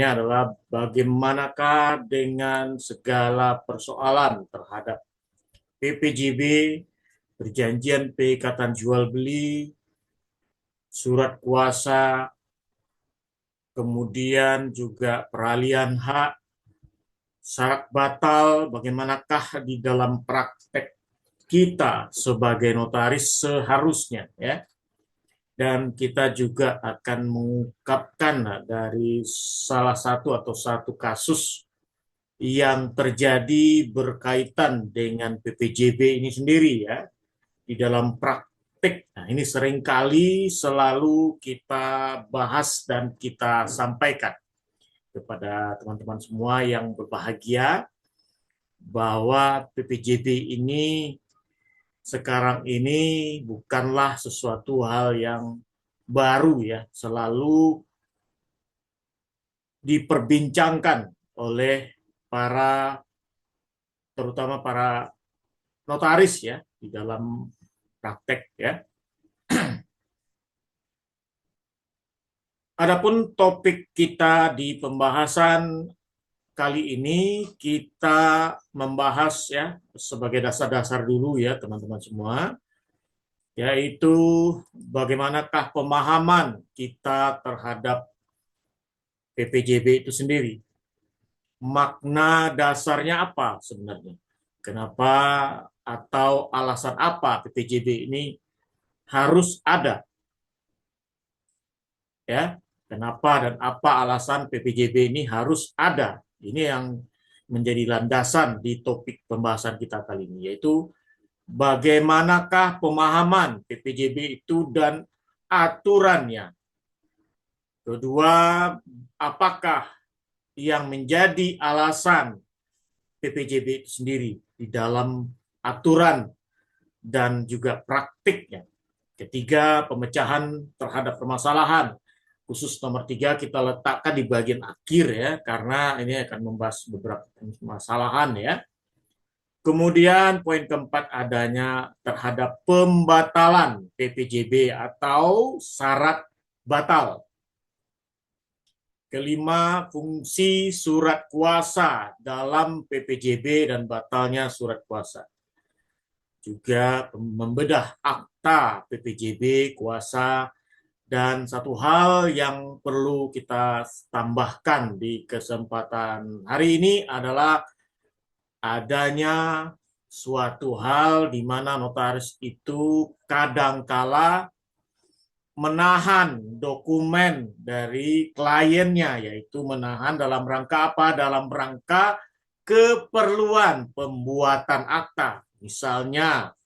adalah bagaimanakah dengan segala persoalan terhadap PPJB, perjanjian peikatan jual beli, surat kuasa, kemudian juga peralihan hak, syarat batal, bagaimanakah di dalam praktek kita sebagai notaris seharusnya, ya. Dan kita juga akan mengungkapkan dari salah satu atau satu kasus yang terjadi berkaitan dengan PPJB ini sendiri, ya, di dalam praktik. Nah, ini seringkali selalu kita bahas dan kita sampaikan kepada teman-teman semua yang berbahagia bahwa PPJB ini sekarang ini bukanlah sesuatu hal yang baru, ya, selalu diperbincangkan oleh para, terutama para notaris, ya, di dalam praktek, ya. Adapun topik kita di pembahasan kali ini, kita membahas, ya, sebagai dasar-dasar dulu, ya, teman-teman semua, yaitu bagaimanakah pemahaman kita terhadap PPJB itu sendiri. Makna dasarnya apa sebenarnya? Kenapa atau alasan apa PPJB ini harus ada? Ya, kenapa dan apa alasan PPJB ini harus ada? Ini yang menjadi landasan di topik pembahasan kita kali ini, yaitu bagaimanakah pemahaman PPJB itu dan aturannya. Kedua, apakah yang menjadi alasan PPJB itu sendiri di dalam aturan dan juga praktiknya. Ketiga, pemecahan terhadap permasalahan. Khusus nomor 3 kita letakkan di bagian akhir, ya, karena ini akan membahas beberapa permasalahan, ya. Kemudian poin keempat, adanya terhadap pembatalan PPJB atau syarat batal. Kelima, fungsi surat kuasa dalam PPJB dan batalnya surat kuasa. Juga membedah akta PPJB, kuasa, dan satu hal yang perlu kita tambahkan di kesempatan hari ini adalah adanya suatu hal di mana notaris itu kadangkala menahan dokumen dari kliennya, yaitu menahan dalam rangka apa? Dalam rangka keperluan pembuatan akta. Misalnya,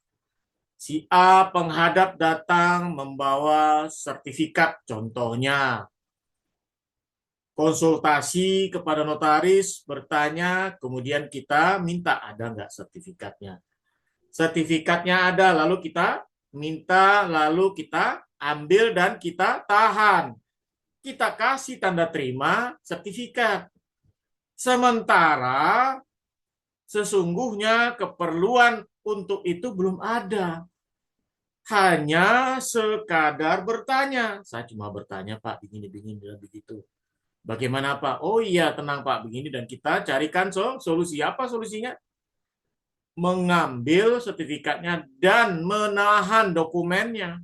si A penghadap datang membawa sertifikat, contohnya konsultasi kepada notaris, bertanya, kemudian kita minta ada nggak sertifikatnya. Sertifikatnya ada, lalu kita minta, lalu kita ambil dan kita tahan. Kita kasih tanda terima sertifikat. Sementara sesungguhnya keperluan untuk itu belum ada. Hanya sekadar bertanya. Saya cuma bertanya, Pak, begini, dan begitu. Bagaimana, Pak? Oh iya, tenang, Pak, begini, dan kita carikan solusi. Apa solusinya? Mengambil sertifikatnya dan menahan dokumennya.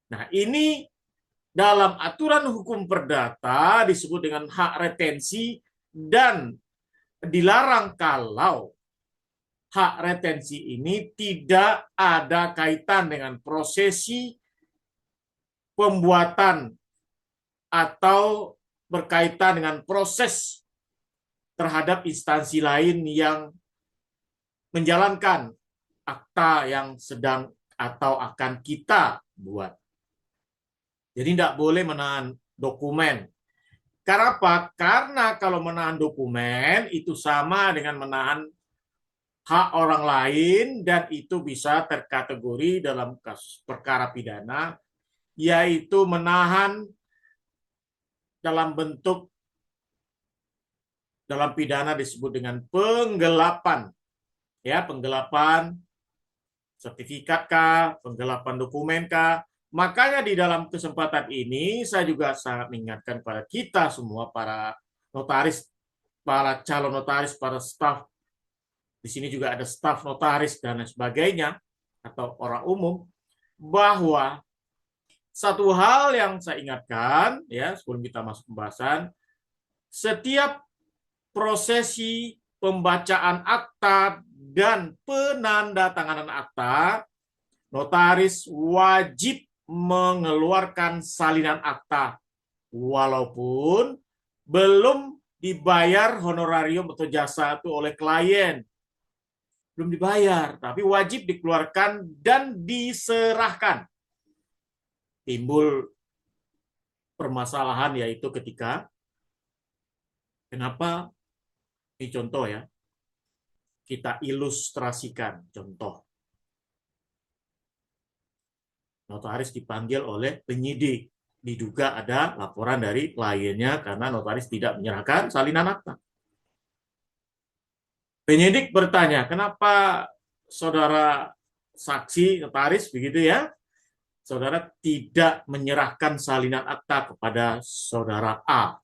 Nah, ini dalam aturan hukum perdata disebut dengan hak retensi dan dilarang kalau hak retensi ini tidak ada kaitan dengan prosesi pembuatan atau berkaitan dengan proses terhadap instansi lain yang menjalankan akta yang sedang atau akan kita buat. Jadi tidak boleh menahan dokumen. Karena apa? Karena kalau menahan dokumen itu sama dengan menahan hak orang lain dan itu bisa terkategori dalam kasus perkara pidana, yaitu menahan dalam bentuk, dalam pidana disebut dengan penggelapan. Ya, penggelapan sertifikat kah, penggelapan dokumen kah, Makanya di dalam kesempatan ini saya juga sangat mengingatkan kepada kita semua para notaris, para calon notaris, para staf. Di sini juga ada staf notaris dan lain sebagainya atau orang umum, bahwa satu hal yang saya ingatkan ya sebelum kita masuk pembahasan, setiap prosesi pembacaan akta dan penandatanganan akta, notaris wajib mengeluarkan salinan akta walaupun belum dibayar honorarium atau jasa itu oleh klien. Belum dibayar, tapi wajib dikeluarkan dan diserahkan. Timbul permasalahan yaitu ketika kenapa, ini contoh ya, kita ilustrasikan contoh. Notaris dipanggil oleh penyidik, diduga ada laporan dari kliennya karena notaris tidak menyerahkan salinan akta. Penyidik bertanya, kenapa saudara saksi notaris begitu ya, saudara tidak menyerahkan salinan akta kepada saudara A,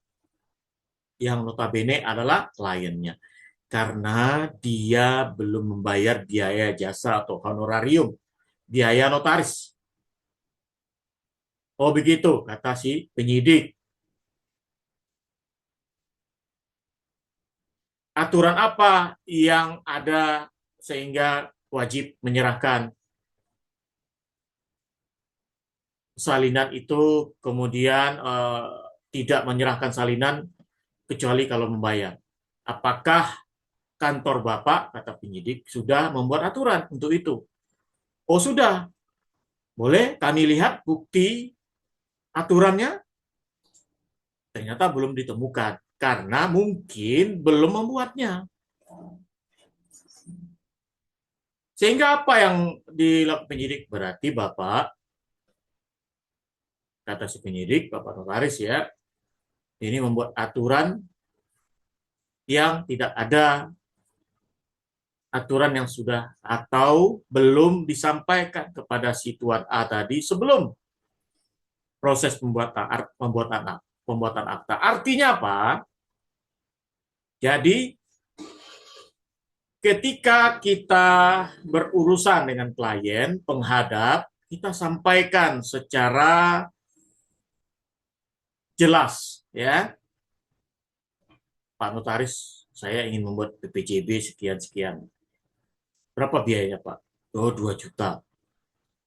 yang notabene adalah kliennya, karena dia belum membayar biaya jasa atau honorarium, biaya notaris. Oh begitu, kata si penyidik. Aturan apa yang ada sehingga wajib menyerahkan salinan itu, kemudian tidak menyerahkan salinan kecuali kalau membayar? Apakah kantor Bapak, kata penyidik, sudah membuat aturan untuk itu? Oh sudah, boleh kami lihat bukti aturannya? Ternyata belum ditemukan karena mungkin belum membuatnya. Sehingga apa yang dilakukan penyidik? Berarti Bapak, kata si penyidik, Bapak notaris ya, ini membuat aturan yang tidak ada, aturan yang sudah atau belum disampaikan kepada si Tuan A tadi sebelum proses pembuatan akta. Artinya apa? Jadi ketika kita berurusan dengan klien, penghadap, kita sampaikan secara jelas ya. Pak notaris, saya ingin membuat PPJB sekian-sekian. Berapa biayanya, Pak? Oh, 2 juta.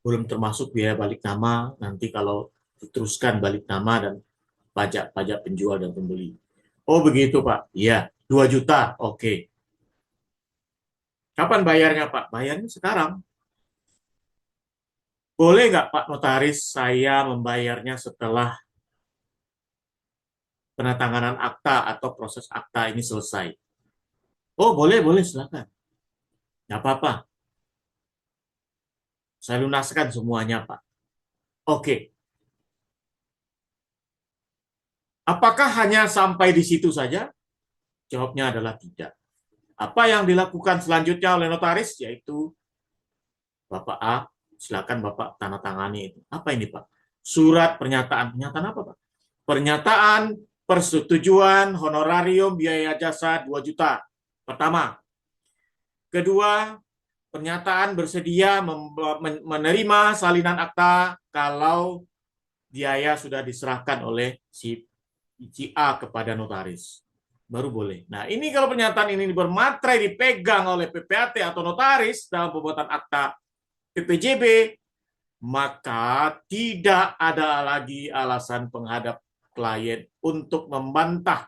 Belum termasuk biaya balik nama, nanti kalau diteruskan balik nama dan pajak-pajak penjual dan pembeli. Oh, begitu, Pak. Iya, 2 juta. Oke. Kapan bayarnya, Pak? Bayarnya sekarang. Boleh nggak, Pak notaris, saya membayarnya setelah penandatanganan akta atau proses akta ini selesai? Oh, boleh, boleh, silakan. Nggak apa-apa. Saya lunaskan semuanya, Pak. Oke. Apakah hanya sampai di situ saja? Jawabnya adalah tidak. Apa yang dilakukan selanjutnya oleh notaris? Yaitu Bapak A, silakan Bapak tanda tangani itu. Apa ini, Pak? Surat pernyataan. Pernyataan apa, Pak? Pernyataan persetujuan honorarium biaya jasa 2 juta. Pertama. Kedua, pernyataan bersedia menerima salinan akta kalau biaya sudah diserahkan oleh si A kepada notaris. Baru boleh. Nah, ini kalau pernyataan ini bermaterai dipegang oleh PPAT atau notaris dalam pembuatan akta PPJB, maka tidak ada lagi alasan penghadap klien untuk membantah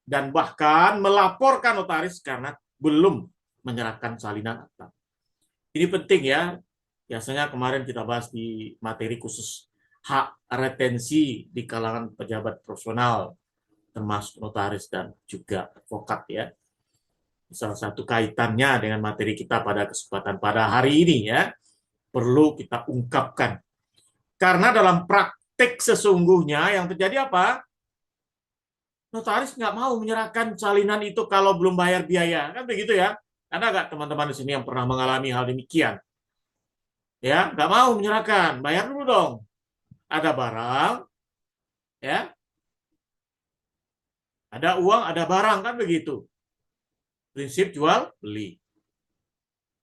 dan bahkan melaporkan notaris karena belum menyerahkan salinan akta. Ini penting ya. Biasanya kemarin kita bahas di materi khusus hak retensi di kalangan pejabat profesional, termasuk notaris dan juga advokat ya. Salah satu kaitannya dengan materi kita pada kesempatan pada hari ini ya, perlu kita ungkapkan. Karena dalam praktek sesungguhnya yang terjadi apa? Notaris nggak mau menyerahkan salinan itu kalau belum bayar biaya, kan begitu ya? Ada nggak teman-teman di sini yang pernah mengalami hal demikian? Ya, nggak mau menyerahkan, bayar dulu dong. ada barang, ya, ada uang, ada barang, kan begitu. Prinsip jual beli.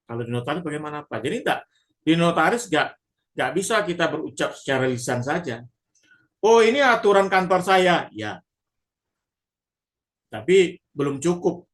Kalau di notaris bagaimana Pak? Jadi enggak, di notaris nggak bisa kita berucap secara lisan saja. Oh, ini aturan kantor saya, ya. Tapi belum cukup.